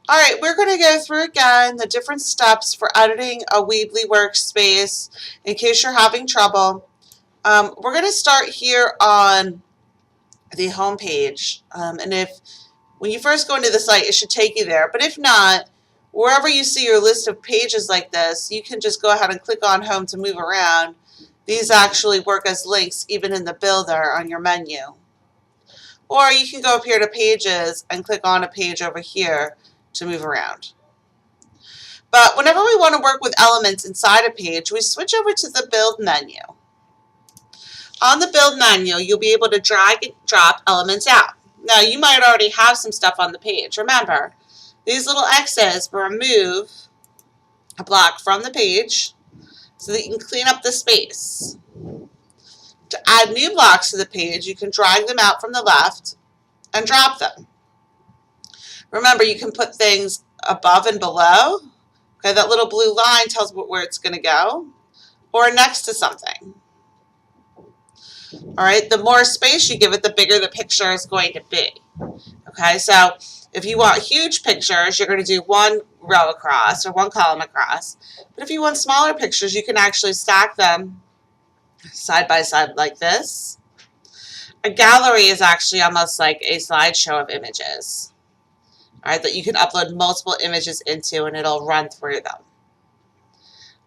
All right, we're going to go through again the different steps for editing a Weebly workspace in case you're having trouble. We're going to start here on the home page. And when you first go into the site, it should take you there. But if not, wherever you see your list of pages like this, you can just go ahead and click on home to move around. These actually work as links even in the builder on your menu. Or you can go up here to pages and click on a page over here to move around. But whenever we want to work with elements inside a page, we switch over to the build menu. On the build menu, you'll be able to drag and drop elements out. Now, you might already have some stuff on the page. Remember, these little X's will remove a block from the page so that you can clean up the space. To add new blocks to the page, you can drag them out from the left and drop them. Remember, you can put things above and below. Okay, that little blue line tells where it's going to go, or next to something. All right, the more space you give it, the bigger the picture is going to be. Okay, so if you want huge pictures, you're going to do one row across or one column across. But if you want smaller pictures, you can actually stack them side by side like this. A gallery is actually almost like a slideshow of images. All right, that you can upload multiple images into and it'll run through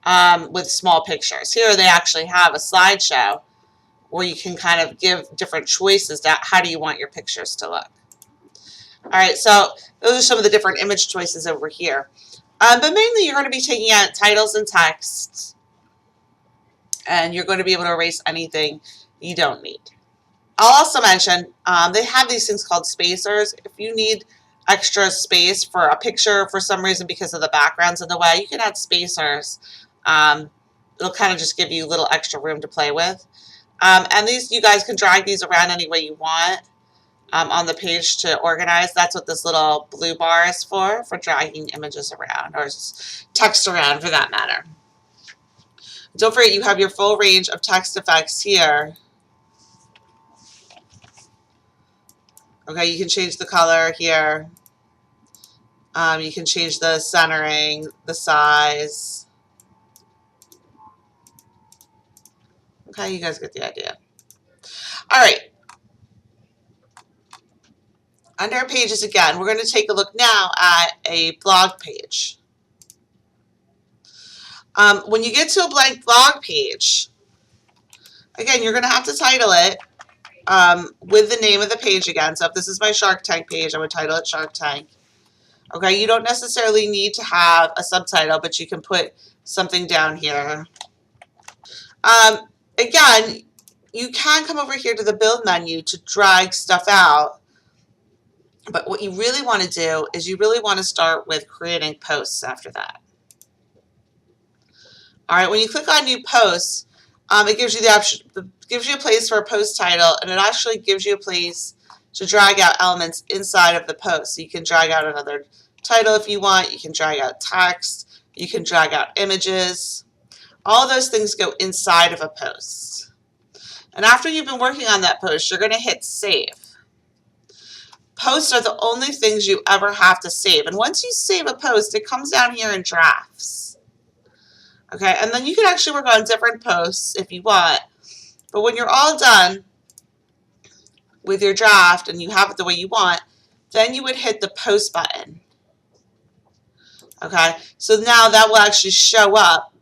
them with small pictures. Here they actually have a slideshow where you can kind of give different choices to how do you want your pictures to look. All right, so those are some of the different image choices over here. But mainly you're going to be taking out titles and text, and you're going to be able to erase anything you don't need. I'll also mention they have these things called spacers. If you need extra space for a picture for some reason because of the backgrounds in the way, you can add spacers. It'll kind of just give you a little extra room to play with. And these, you guys can drag these around any way you want on the page to organize. That's what this little blue bar is for dragging images around, or text around for that matter. Don't forget you have your full range of text effects here. Okay, you can change the color here. You can change the centering, the size. Okay, you guys get the idea. All right. Under pages again, we're going to take a look now at a blog page. When you get to a blank blog page, again, you're going to have to title it with the name of the page again. So if this is my Shark Tank page, I would title it Shark Tank. Okay, you don't necessarily need to have a subtitle, but you can put something down here. Again, you can come over here to the build menu to drag stuff out. But what you really want to do is you really want to start with creating posts after that. All right, when you click on new posts, it gives you the option, gives you a place for a post title, and it actually gives you a place to drag out elements inside of the post. So you can drag out another title if you want, you can drag out text, you can drag out images. All of those things go inside of a post. And after you've been working on that post, you're going to hit save. Posts are the only things you ever have to save. And once you save a post, it comes down here in drafts. Okay, and then you can actually work on different posts if you want. But when you're all done with your draft and you have it the way you want, then you would hit the post button. Okay, so now that will actually show up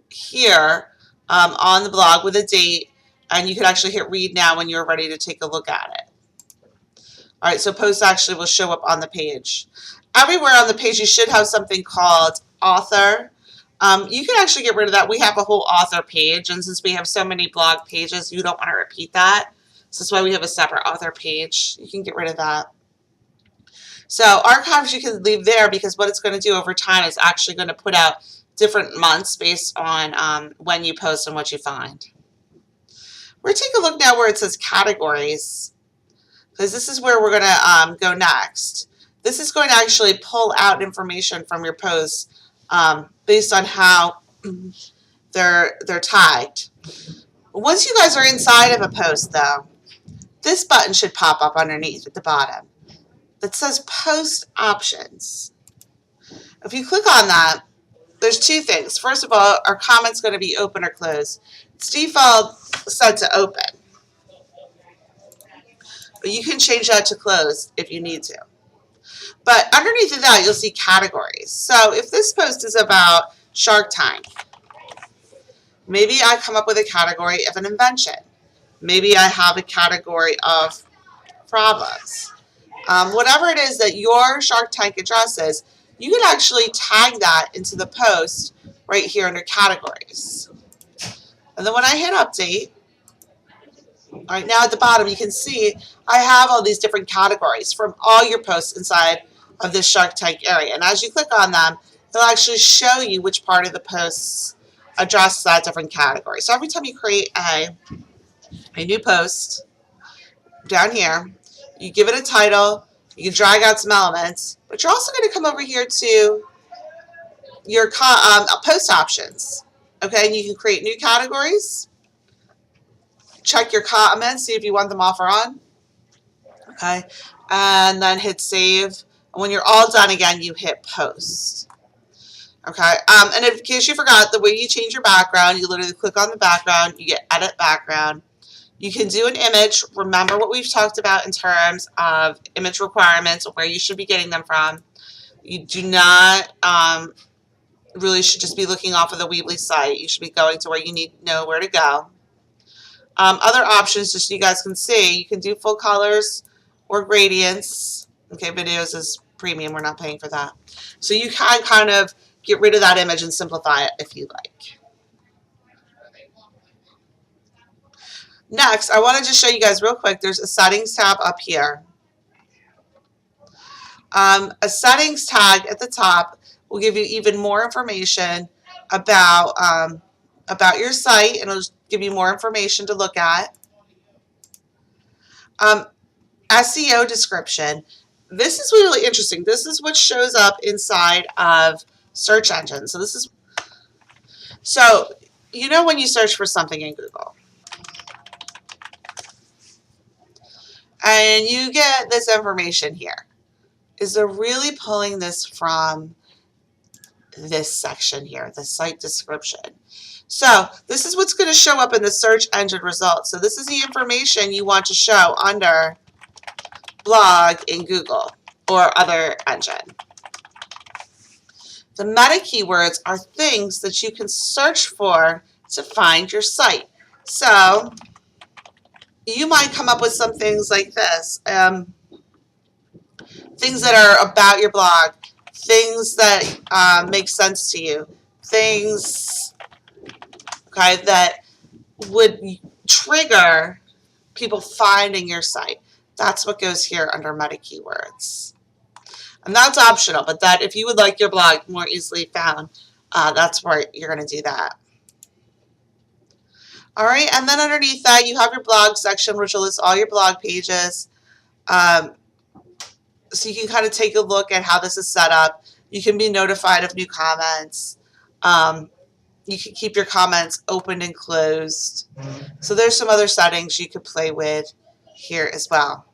here on the blog with a date, and you can actually hit read now when you're ready to take a look at it. All right, so posts actually will show up on the page. Everywhere on the page you should have something called author. You can actually get rid of that. We have a whole author page, and since we have so many blog pages, you don't want to repeat that. So that's why we have a separate author page. You can get rid of that. So archives you can leave there, because what it's going to do over time is actually going to put out different months based on when you post and what you find. We're going to take a look now where it says categories, because this is where we're going to go next. This is going to actually pull out information from your posts based on how they're tagged. Once you guys are inside of a post, though, this button should pop up underneath at the bottom. that says post options. If you click on that, there's two things. First of all, our comment's going to be open or closed. It's default set to open, but you can change that to closed if you need to. But underneath of that, you'll see categories. So if this post is about Shark Tank, maybe I come up with a category of an invention. Maybe I have a category of problems. Whatever it is that your Shark Tank addresses, you can actually tag that into the post right here under categories. And then when I hit update, right now at the bottom, you can see I have all these different categories from all your posts inside of this Shark Tank area. And as you click on them, it'll actually show you which part of the posts address that different category. So every time you create a new post down here, you give it a title, you can drag out some elements, but you're also going to come over here to your post options. Okay, and you can create new categories, check your comments, see if you want them off or on. Okay, and then hit save. And when you're all done again, you hit post. Okay, and in case you forgot, the way you change your background, you literally click on the background, you get edit background. You can do an image. Remember what we've talked about in terms of image requirements, where you should be getting them from. You do not really should just be looking off of the Weebly site. You should be going to where you need to know where to go. Other options, just so you guys can see, you can do full colors or gradients. Okay, videos is premium. We're not paying for that. So you can kind of get rid of that image and simplify it if you like. Next, I want to just show you guys real quick, there's a settings tab up here. A settings tag at the top will give you even more information about your site, and it'll give you more information to look at. SEO description. This is really interesting. This is what shows up inside of search engines. So you know when you search for something in Google, and you get this information here. Is they're really pulling this from this section here, the site description. So this is what's going to show up in the search engine results. So this is the information you want to show under blog in Google or other engine. The meta keywords are things that you can search for to find your site. So you might come up with some things like this. Things that are about your blog, things that make sense to you, things, okay, that would trigger people finding your site. That's what goes here under meta keywords. And that's optional, but that if you would like your blog more easily found, that's where you're going to do that. All right, and then underneath that, you have your blog section, which will list all your blog pages. So you can kind of take a look at how this is set up. You can be notified of new comments. You can keep your comments open and closed. So there's some other settings you could play with here as well.